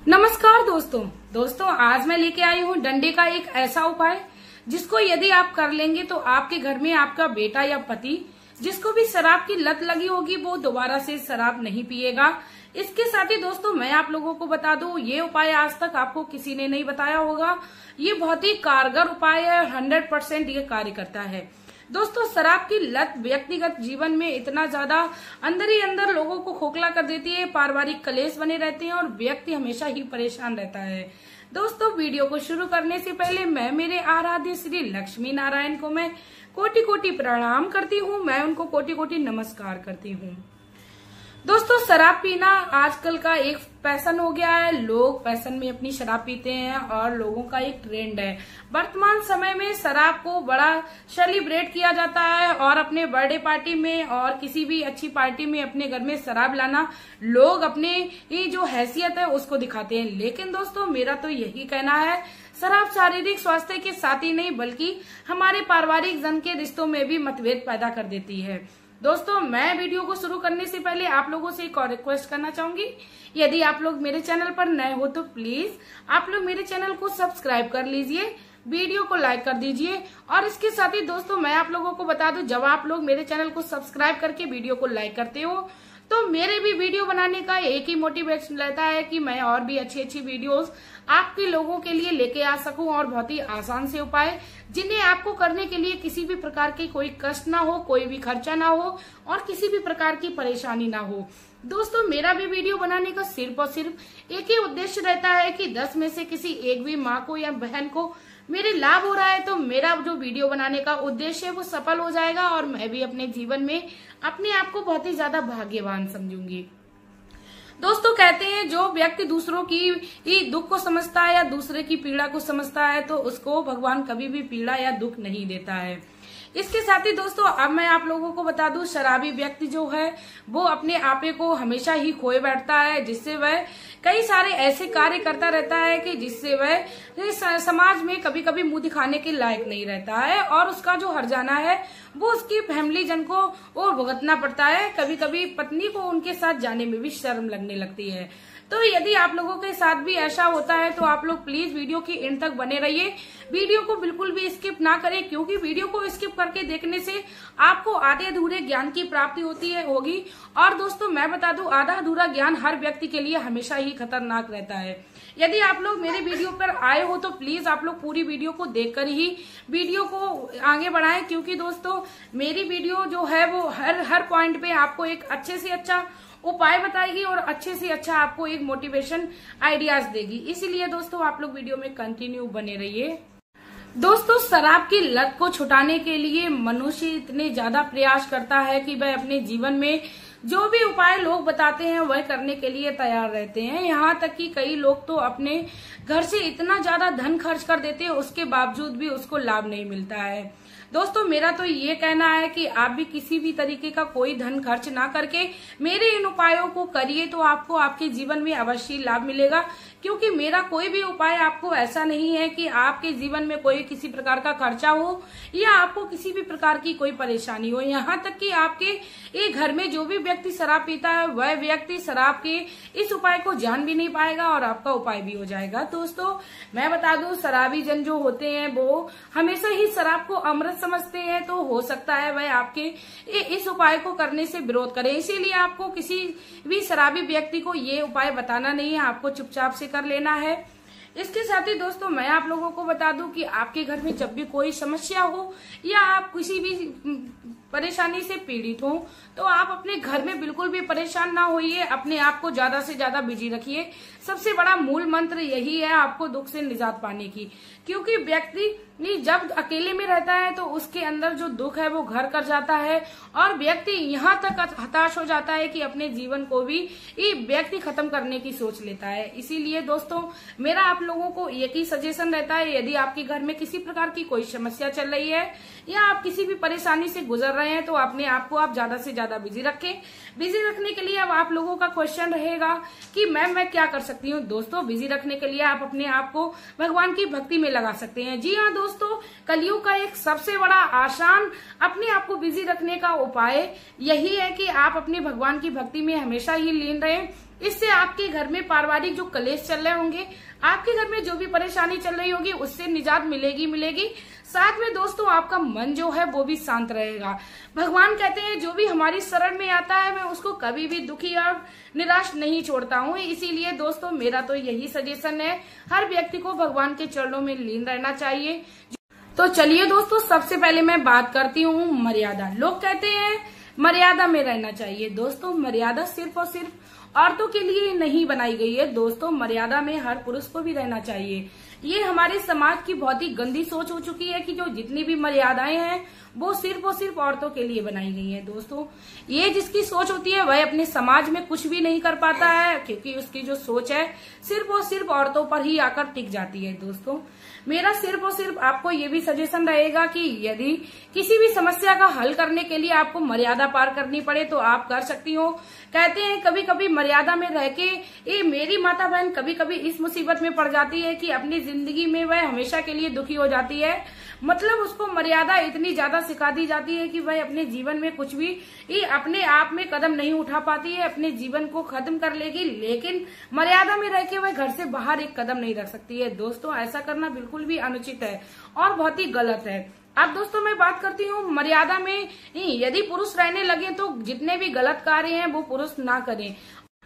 नमस्कार दोस्तों आज मैं लेके आई हूँ डंडे का एक ऐसा उपाय जिसको यदि आप कर लेंगे तो आपके घर में आपका बेटा या पति जिसको भी शराब की लत लगी होगी वो दोबारा से शराब नहीं पिएगा। इसके साथ ही दोस्तों मैं आप लोगों को बता दूं, ये उपाय आज तक आपको किसी ने नहीं बताया होगा। ये बहुत ही कारगर उपाय है, 100% ये कार्य करता है। दोस्तों शराब की लत व्यक्तिगत जीवन में इतना ज्यादा अंदर ही अंदर लोगों को खोखला कर देती है, पारिवारिक कलेश बने रहते हैं और व्यक्ति हमेशा ही परेशान रहता है। दोस्तों वीडियो को शुरू करने से पहले मैं मेरे आराध्य श्री लक्ष्मी नारायण को मैं कोटि कोटि प्रणाम करती हूँ, मैं उनको कोटि कोटि नमस्कार करती हूँ। दोस्तों शराब पीना आजकल का एक पैशन हो गया है, लोग पैशन में अपनी शराब पीते हैं और लोगों का एक ट्रेंड है। वर्तमान समय में शराब को बड़ा सेलिब्रेट किया जाता है और अपने बर्थडे पार्टी में और किसी भी अच्छी पार्टी में अपने घर में शराब लाना लोग अपने जो हैसियत है उसको दिखाते हैं। लेकिन दोस्तों मेरा तो यही कहना है, शराब शारीरिक स्वास्थ्य के साथ ही नहीं बल्कि हमारे पारिवारिक जन के रिश्तों में भी मतभेद पैदा कर देती है। दोस्तों मैं वीडियो को शुरू करने से पहले आप लोगों से एक और रिक्वेस्ट करना चाहूंगी, यदि आप लोग मेरे चैनल पर नए हो तो प्लीज आप लोग मेरे चैनल को सब्सक्राइब कर लीजिए, वीडियो को लाइक कर दीजिए। और इसके साथ ही दोस्तों मैं आप लोगों को बता दूं, जब आप लोग मेरे चैनल को सब्सक्राइब करके वीडियो को लाइक करते हो तो मेरे भी वीडियो बनाने का एक ही मोटिवेशन रहता है कि मैं और भी अच्छी अच्छी वीडियोस आपके लोगों के लिए लेके आ सकूं और बहुत ही आसान से उपाय जिन्हें आपको करने के लिए किसी भी प्रकार की कोई कष्ट ना हो, कोई भी खर्चा ना हो और किसी भी प्रकार की परेशानी ना हो। दोस्तों मेरा भी वीडियो बनाने का सिर्फ और सिर्फ एक ही उद्देश्य रहता है कि 10 में से किसी एक भी माँ को या बहन को मेरे लाभ हो रहा है तो मेरा जो वीडियो बनाने का उद्देश्य है वो सफल हो जाएगा और मैं भी अपने जीवन में अपने आप को बहुत ही ज्यादा भाग्यवान समझूंगी। दोस्तों कहते हैं जो व्यक्ति दूसरों की दुख को समझता है या दूसरे की पीड़ा को समझता है तो उसको भगवान कभी भी पीड़ा या दुख नहीं देता है। इसके साथ ही दोस्तों अब मैं आप लोगों को बता दूं, शराबी व्यक्ति जो है वो अपने आपे को हमेशा ही खोए बैठता है, जिससे वह कई सारे ऐसे कार्य करता रहता है कि जिससे वह समाज में कभी कभी मुंह दिखाने के लायक नहीं रहता है और उसका जो हर्जाना है वो उसकी फैमिली जन को और भुगतना पड़ता है। कभी कभी पत्नी को उनके साथ जाने में भी शर्म लगने लगती है। तो यदि आप लोगों के साथ भी ऐसा होता है तो आप लोग प्लीज वीडियो के एंड तक बने रहिए, वीडियो को बिल्कुल भी स्किप ना करें, क्योंकि वीडियो को स्किप करके देखने से आपको आधे अधूरे ज्ञान की प्राप्ति होगी। और दोस्तों मैं बता दूं, आधा अधूरा ज्ञान हर व्यक्ति के लिए हमेशा ही खतरनाक रहता है। यदि आप लोग मेरे वीडियो पर आए हो तो प्लीज आप लोग पूरी वीडियो को देखकर ही वीडियो को आगे बढ़ाएं, क्योंकि दोस्तों मेरी वीडियो जो है वो हर पॉइंट पे आपको एक अच्छे से अच्छा उपाय बताएगी और अच्छे से अच्छा आपको एक मोटिवेशन आइडियाज देगी। इसीलिए दोस्तों आप लोग वीडियो में कंटिन्यू बने रहिए। दोस्तों शराब की लत को छुटाने के लिए मनुष्य इतने ज्यादा प्रयास करता है कि वह अपने जीवन में जो भी उपाय लोग बताते हैं वह करने के लिए तैयार रहते हैं। यहाँ तक कि कई लोग तो अपने घर से इतना ज्यादा धन खर्च कर देते हैं, उसके बावजूद भी उसको लाभ नहीं मिलता है। दोस्तों मेरा तो ये कहना है कि आप भी किसी भी तरीके का कोई धन खर्च ना करके मेरे इन उपायों को करिए तो आपको आपके जीवन में अवश्य लाभ मिलेगा, क्योंकि मेरा कोई भी उपाय आपको ऐसा नहीं है कि आपके जीवन में कोई किसी प्रकार का खर्चा हो या आपको किसी भी प्रकार की कोई परेशानी हो। यहाँ तक कि आपके एक घर में जो भी व्यक्ति शराब पीता है वह व्यक्ति शराब के इस उपाय को जान भी नहीं पाएगा और आपका उपाय भी हो जाएगा। दोस्तों मैं बता दूं, शराबी जन जो होते हैं वो हमेशा ही शराब को अमृत समझते हैं, तो हो सकता है वह आपके इस उपाय को करने से विरोध करे। इसीलिए आपको किसी भी शराबी व्यक्ति को ये उपाय बताना नहीं है, आपको चुपचाप से कर लेना है। इसके साथ ही दोस्तों मैं आप लोगों को बता दूं कि आपके घर में जब भी कोई समस्या हो या आप किसी भी परेशानी से पीड़ित हो तो आप अपने घर में बिल्कुल भी परेशान ना होइए, अपने आप को ज्यादा से ज्यादा बिजी रखिए। सबसे बड़ा मूल मंत्र यही है आपको दुख से निजात पाने की, क्योंकि व्यक्ति जब अकेले में रहता है तो उसके अंदर जो दुख है वो घर कर जाता है और व्यक्ति यहाँ तक हताश हो जाता है कि अपने जीवन को भी व्यक्ति खत्म करने की सोच लेता है। इसीलिए दोस्तों मेरा आप लोगों को एक ही सजेशन रहता है, यदि आपके घर में किसी प्रकार की कोई समस्या चल रही है या आप किसी भी परेशानी से गुजर रहे हैं तो अपने आप को आप ज्यादा से ज्यादा बिजी रखें। बिजी रखने के लिए अब आप लोगों का क्वेश्चन रहेगा कि मैम मैं क्या कर सकती हूँ। दोस्तों बिजी रखने के लिए आप अपने आप को भगवान की भक्ति में लगा सकते हैं। जी हाँ दोस्तों, कलयुग का एक सबसे बड़ा आसान अपने आप को बिजी रखने का उपाय यही है कि आप अपने भगवान की भक्ति में हमेशा ही लीन रहें। इससे आपके घर में पारिवारिक जो कलेश चल रहे होंगे, आपके घर में जो भी परेशानी चल रही होगी, उससे निजात मिलेगी। साथ में दोस्तों आपका मन जो है वो भी शांत रहेगा। भगवान कहते हैं जो भी हमारी शरण में आता है मैं उसको कभी भी दुखी और निराश नहीं छोड़ता हूँ। इसीलिए दोस्तों मेरा तो यही सजेशन है, हर व्यक्ति को भगवान के चरणों में लीन रहना चाहिए। तो चलिए दोस्तों, सबसे पहले मैं बात करती हूँ मर्यादा। लोग कहते हैं मर्यादा में रहना चाहिए। दोस्तों मर्यादा सिर्फ और सिर्फ औरतों के लिए नहीं बनाई गई है। दोस्तों मर्यादा में हर पुरुष को भी रहना चाहिए। ये हमारे समाज की बहुत ही गंदी सोच हो चुकी है कि जो जितनी भी मर्यादाएं हैं वो सिर्फ और सिर्फ औरतों के लिए बनाई गई है। दोस्तों ये जिसकी सोच होती है वह अपने समाज में कुछ भी नहीं कर पाता है, क्योंकि उसकी जो सोच है सिर्फ और सिर्फ औरतों पर ही आकर टिक जाती है। दोस्तों मेरा सिर्फ और सिर्फ आपको ये भी सजेशन रहेगा कि यदि किसी भी समस्या का हल करने के लिए आपको मर्यादा पार करनी पड़े तो आप कर सकती हो। कहते हैं कभी कभी मर्यादा में रह के ये मेरी माता बहन कभी कभी इस मुसीबत में पड़ जाती है कि अपनी जिंदगी में वह हमेशा के लिए दुखी हो जाती है। मतलब उसको मर्यादा इतनी ज्यादा सिखा दी जाती है कि वह अपने जीवन में कुछ भी अपने आप में कदम नहीं उठा पाती है, अपने जीवन को खत्म कर लेगी, लेकिन मर्यादा में रह के वह घर से बाहर एक कदम नहीं रख सकती है। दोस्तों ऐसा करना बिल्कुल भी अनुचित है और बहुत ही गलत है। अब दोस्तों मैं बात करती हूँ मर्यादा में यदि पुरुष रहने लगे तो जितने भी गलत कार्य हैं वो पुरुष ना करें।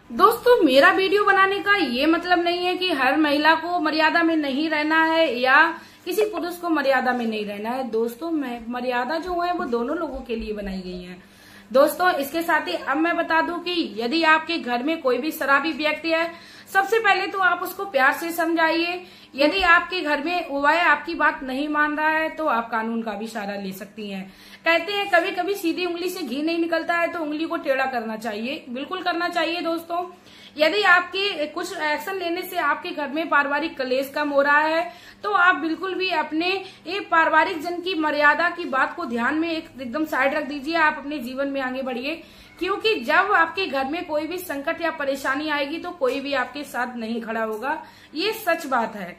दोस्तों मेरा वीडियो बनाने का ये मतलब नहीं है कि हर महिला को मर्यादा में नहीं रहना है या किसी पुरुष को मर्यादा में नहीं रहना है। दोस्तों मर्यादा जो है वो दोनों लोगों के लिए बनाई गई है। दोस्तों इसके साथ ही अब मैं बता दूं कि यदि आपके घर में कोई भी शराबी व्यक्ति है, सबसे पहले तो आप उसको प्यार से समझाइए। यदि आपके घर में वह आपकी बात नहीं मान रहा है तो आप कानून का भी सहारा ले सकती हैं। कहते हैं कभी कभी सीधी उंगली से घी नहीं निकलता है तो उंगली को टेढ़ा करना चाहिए, बिल्कुल करना चाहिए। दोस्तों यदि आपके कुछ एक्शन लेने से आपके घर में पारिवारिक कलेश कम हो रहा है तो आप बिल्कुल भी अपने एक पारिवारिक जन की मर्यादा की बात को ध्यान में एकदम साइड रख दीजिए। आप अपने जीवन में आगे बढ़िए, क्योंकि जब आपके घर में कोई भी संकट या परेशानी आएगी तो कोई भी आपके साथ नहीं खड़ा होगा। ये सच बात है।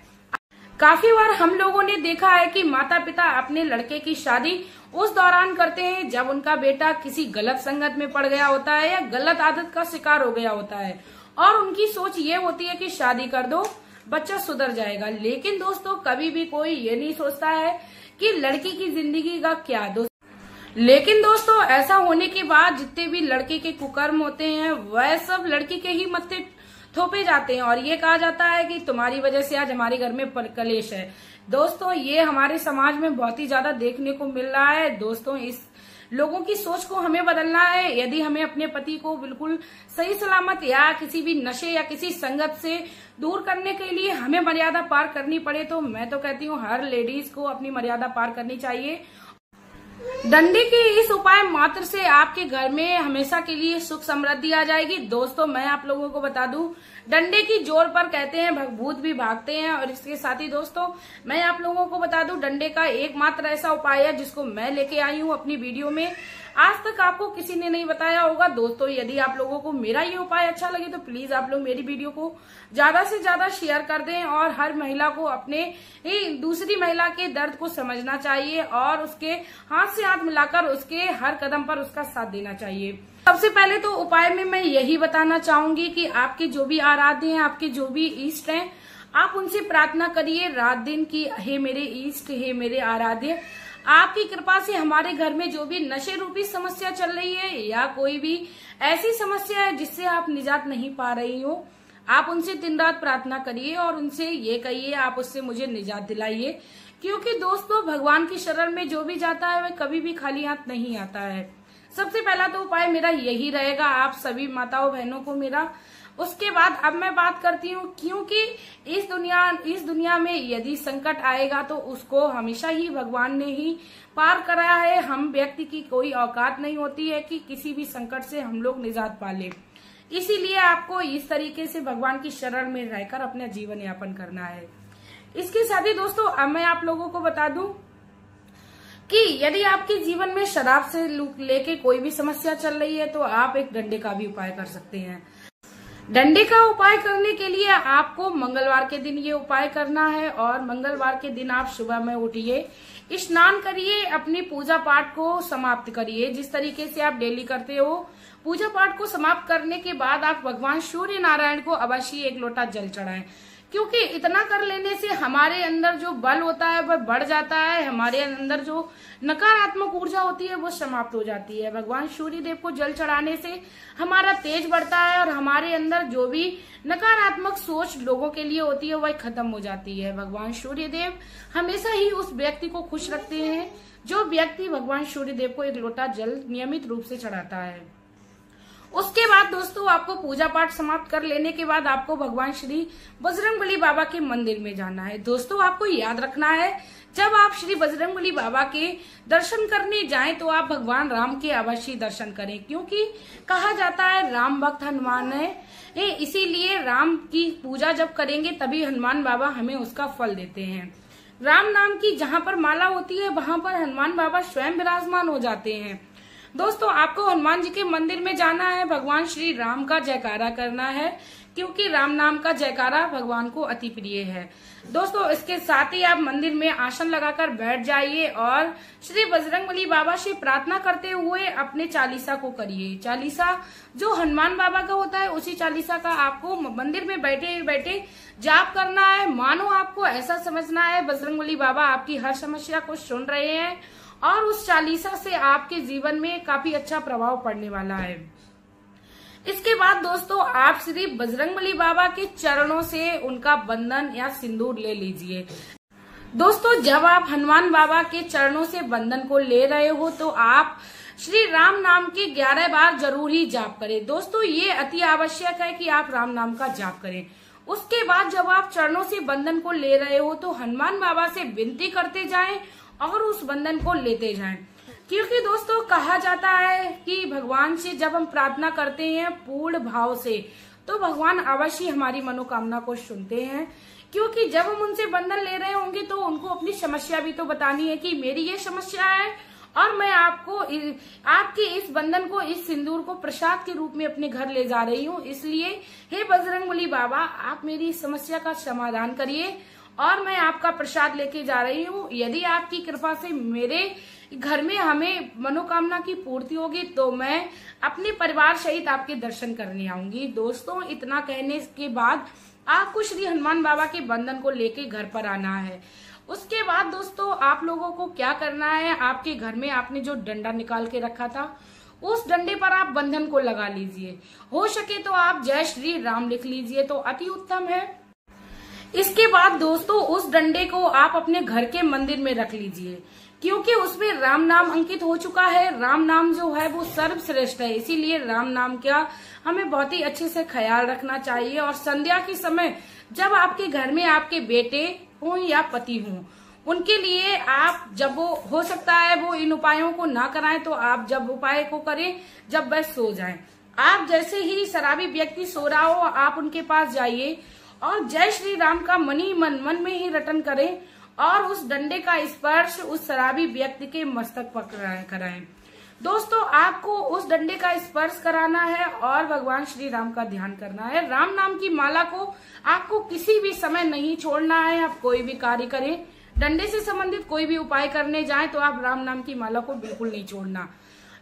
काफी बार हम लोगों ने देखा है कि माता पिता अपने लड़के की शादी उस दौरान करते हैं जब उनका बेटा किसी गलत संगत में पड़ गया होता है या गलत आदत का शिकार हो गया होता है, और उनकी सोच ये होती है कि शादी कर दो बच्चा सुधर जाएगा। लेकिन दोस्तों कभी भी कोई ये नहीं सोचता है कि लड़की की जिंदगी का क्या। लेकिन दोस्तों ऐसा होने के बाद जितने भी लड़के के कुकर्म होते हैं वह सब लड़की के ही मत्थे थोपे जाते हैं और ये कहा जाता है कि तुम्हारी वजह से आज हमारे घर में कलेश है। दोस्तों ये हमारे समाज में बहुत ही ज्यादा देखने को मिल रहा है। दोस्तों इस लोगों की सोच को हमें बदलना है। यदि हमें अपने पति को बिल्कुल सही सलामत या किसी भी नशे या किसी संगत से दूर करने के लिए हमें मर्यादा पार करनी पड़े तो मैं तो कहती हूँ हर लेडीज को अपनी मर्यादा पार करनी चाहिए। डंडे के इस उपाय मात्र से आपके घर में हमेशा के लिए सुख समृद्धि आ जाएगी। दोस्तों मैं आप लोगों को बता दूं डंडे की जोर पर कहते हैं भूत भी भागते हैं। और इसके साथ ही दोस्तों मैं आप लोगों को बता दूं डंडे का एकमात्र ऐसा उपाय है जिसको मैं लेके आई हूं अपनी वीडियो में, आज तक आपको किसी ने नहीं बताया होगा। दोस्तों यदि आप लोगों को मेरा ये उपाय अच्छा लगे तो प्लीज आप लोग मेरी वीडियो को ज्यादा से ज्यादा शेयर कर दें और हर महिला को अपने दूसरी महिला के दर्द को समझना चाहिए और उसके हाथ से हाथ मिलाकर उसके हर कदम पर उसका साथ देना चाहिए। सबसे पहले तो उपाय में मैं यही बताना चाहूंगी कि आपके जो भी आराध्य हैं, आपके जो भी इष्ट हैं, आप उनसे प्रार्थना करिए रात दिन की हे मेरे इष्ट, हे मेरे आराध्य, आपकी कृपा से हमारे घर में जो भी नशे रूपी समस्या चल रही है या कोई भी ऐसी समस्या है जिससे आप निजात नहीं पा रही हो, आप उनसे दिन रात प्रार्थना करिए और उनसे ये कहिए आप उससे मुझे निजात दिलाइए। क्योंकि दोस्तों भगवान की शरण में जो भी जाता है वह कभी भी खाली हाथ नहीं आता है। सबसे पहला तो उपाय मेरा यही रहेगा आप सभी माताओं बहनों को मेरा। उसके बाद अब मैं बात करती हूँ, क्योंकि इस दुनिया में यदि संकट आएगा तो उसको हमेशा ही भगवान ने ही पार कराया है। हम व्यक्ति की कोई औकात नहीं होती है कि किसी भी संकट से हम लोग निजात पा ले। इसीलिए आपको इस तरीके से भगवान की शरण में रहकर अपना जीवन यापन करना है। इसके साथ ही दोस्तों अब मैं आप लोगों को बता दूं कि यदि आपके जीवन में शराब से लेके कोई भी समस्या चल रही है तो आप एक डंडे का भी उपाय कर सकते हैं। डंडे का उपाय करने के लिए आपको मंगलवार के दिन ये उपाय करना है और मंगलवार के दिन आप सुबह में उठिए, स्नान करिए, अपनी पूजा पाठ को समाप्त करिए। जिस तरीके से आप डेली करते हो, पूजा पाठ को समाप्त करने के बाद आप भगवान सूर्य नारायण को अवश्य एक लोटा जल चढ़ाएं, क्योंकि इतना कर लेने से हमारे अंदर जो बल होता है वह बढ़ जाता है, हमारे अंदर जो नकारात्मक ऊर्जा होती है वो समाप्त हो जाती है। भगवान सूर्य देव को जल चढ़ाने से हमारा तेज बढ़ता है और हमारे अंदर जो भी नकारात्मक सोच लोगों के लिए होती है वह खत्म हो जाती है। भगवान सूर्य देव हमेशा ही उस व्यक्ति को खुश रखते हैं जो व्यक्ति भगवान सूर्य देव को एक लोटा जल नियमित रूप से चढ़ाता है। उसके बाद दोस्तों आपको पूजा पाठ समाप्त कर लेने के बाद आपको भगवान श्री बजरंगबली बाबा के मंदिर में जाना है। दोस्तों आपको याद रखना है, जब आप श्री बजरंगबली बाबा के दर्शन करने जाएं तो आप भगवान राम के अवश्य दर्शन करें, क्योंकि कहा जाता है राम भक्त हनुमान है, इसीलिए राम की पूजा जब करेंगे तभी हनुमान बाबा हमें उसका फल देते हैं। राम नाम की जहाँ पर माला होती है वहां पर हनुमान बाबा स्वयं विराजमान हो जाते हैं। दोस्तों आपको हनुमान जी के मंदिर में जाना है, भगवान श्री राम का जयकारा करना है, क्योंकि राम नाम का जयकारा भगवान को अति प्रिय है। दोस्तों इसके साथ ही आप मंदिर में आसन लगाकर बैठ जाइए और श्री बजरंगबली बाबा से प्रार्थना करते हुए अपने चालीसा को करिए। चालीसा जो हनुमान बाबा का होता है उसी चालीसा का आपको मंदिर में बैठे बैठे जाप करना है। मानो आपको ऐसा समझना है बजरंगबली बाबा आपकी हर समस्या को सुन रहे हैं और उस चालीसा से आपके जीवन में काफी अच्छा प्रभाव पड़ने वाला है। इसके बाद दोस्तों आप श्री बजरंगबली बाबा के चरणों से उनका बंधन या सिंदूर ले लीजिए। दोस्तों जब आप हनुमान बाबा के चरणों से बंधन को ले रहे हो तो आप श्री राम नाम के 11 बार जरूर ही जाप करें। दोस्तों ये अति आवश्यक है कि आप राम नाम का जाप करें। उसके बाद जब आप चरणों से बंधन को ले रहे हो तो हनुमान बाबा से विनती करते जाएं और उस बंधन को लेते जाएं, क्योंकि दोस्तों कहा जाता है कि भगवान से जब हम प्रार्थना करते हैं पूर्ण भाव से तो भगवान अवश्य हमारी मनोकामना को सुनते हैं। क्योंकि जब हम उनसे बंधन ले रहे होंगे तो उनको अपनी समस्या भी तो बतानी है कि मेरी ये समस्या है और मैं आपको आपके इस बंधन को, इस सिंदूर को प्रसाद के रूप में अपने घर ले जा रही हूँ। इसलिए हे बजरंगबली बाबा आप मेरी समस्या का समाधान करिए और मैं आपका प्रसाद लेके जा रही हूँ। यदि आपकी कृपा से मेरे घर में हमें मनोकामना की पूर्ति होगी तो मैं अपने परिवार सहित आपके दर्शन करने आऊंगी। दोस्तों इतना कहने के बाद आपको श्री हनुमान बाबा के बंधन को लेके घर पर आना है। उसके बाद दोस्तों आप लोगों को क्या करना है, आपके घर में आपने जो डंडा निकाल के रखा था उस डंडे पर आप बंधन को लगा लीजिए। हो सके तो आप जय श्री राम लिख लीजिए तो अति उत्तम है। इसके बाद दोस्तों उस डंडे को आप अपने घर के मंदिर में रख लीजिए, क्योंकि उसमें राम नाम अंकित हो चुका है। राम नाम जो है वो सर्वश्रेष्ठ है, इसीलिए राम नाम का हमें बहुत ही अच्छे से ख्याल रखना चाहिए। और संध्या के समय जब आपके घर में आपके बेटे हों या पति हों, उनके लिए आप जब वो हो सकता है वो इन उपायों को ना कराएं तो आप जब उपाय को करें जब वह सो जाएं। आप जैसे ही शराबी व्यक्ति सो रहा हो आप उनके पास जाइए और जय श्री राम का मन में ही रटन करें और उस डंडे का स्पर्श उस शराबी व्यक्ति के मस्तक पर कराएं। दोस्तों आपको उस डंडे का स्पर्श कराना है और भगवान श्री राम का ध्यान करना है। राम नाम की माला को आपको किसी भी समय नहीं छोड़ना है। आप कोई भी कार्य करें, डंडे से संबंधित कोई भी उपाय करने जाएं तो आप राम नाम की माला को बिल्कुल नहीं छोड़ना।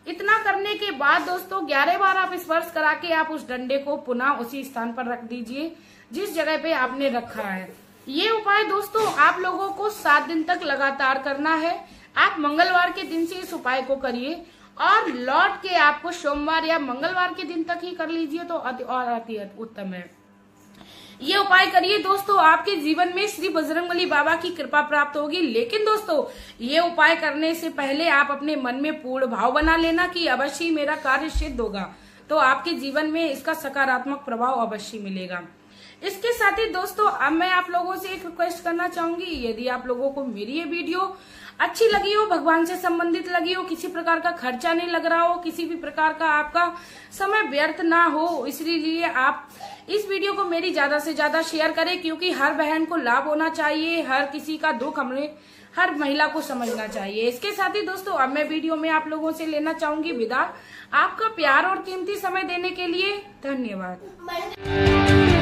इतना करने के बाद दोस्तों 11 बार आप स्पर्श करा के आप उस डंडे को पुनः उसी स्थान पर रख दीजिए जिस जगह पे आपने रखा है। ये उपाय दोस्तों आप लोगों को 7 दिन तक लगातार करना है। आप मंगलवार के दिन से इस उपाय को करिए और लौट के आपको सोमवार या मंगलवार के दिन तक ही कर लीजिए तो अति उत्तम है। ये उपाय करिए दोस्तों, आपके जीवन में श्री बजरंगबली बाबा की कृपा प्राप्त होगी। लेकिन दोस्तों ये उपाय करने से पहले आप अपने मन में पूर्ण भाव बना लेना कि अवश्य मेरा कार्य सिद्ध होगा, तो आपके जीवन में इसका सकारात्मक प्रभाव अवश्य मिलेगा। इसके साथ ही दोस्तों अब मैं आप लोगों से एक रिक्वेस्ट करना चाहूंगी, यदि आप लोगों को मेरी ये वीडियो अच्छी लगी हो, भगवान से संबंधित लगी हो, किसी प्रकार का खर्चा नहीं लग रहा हो, किसी भी प्रकार का आपका समय व्यर्थ ना हो, इसलिए आप इस वीडियो को मेरी ज्यादा से ज्यादा शेयर करें, क्योंकि हर बहन को लाभ होना चाहिए। हर किसी का दुख हर महिला को समझना चाहिए। इसके साथ ही दोस्तों अब मैं वीडियो में आप लोगों से लेना चाहूंगी विदा। आपका प्यार और कीमती समय देने के लिए धन्यवाद।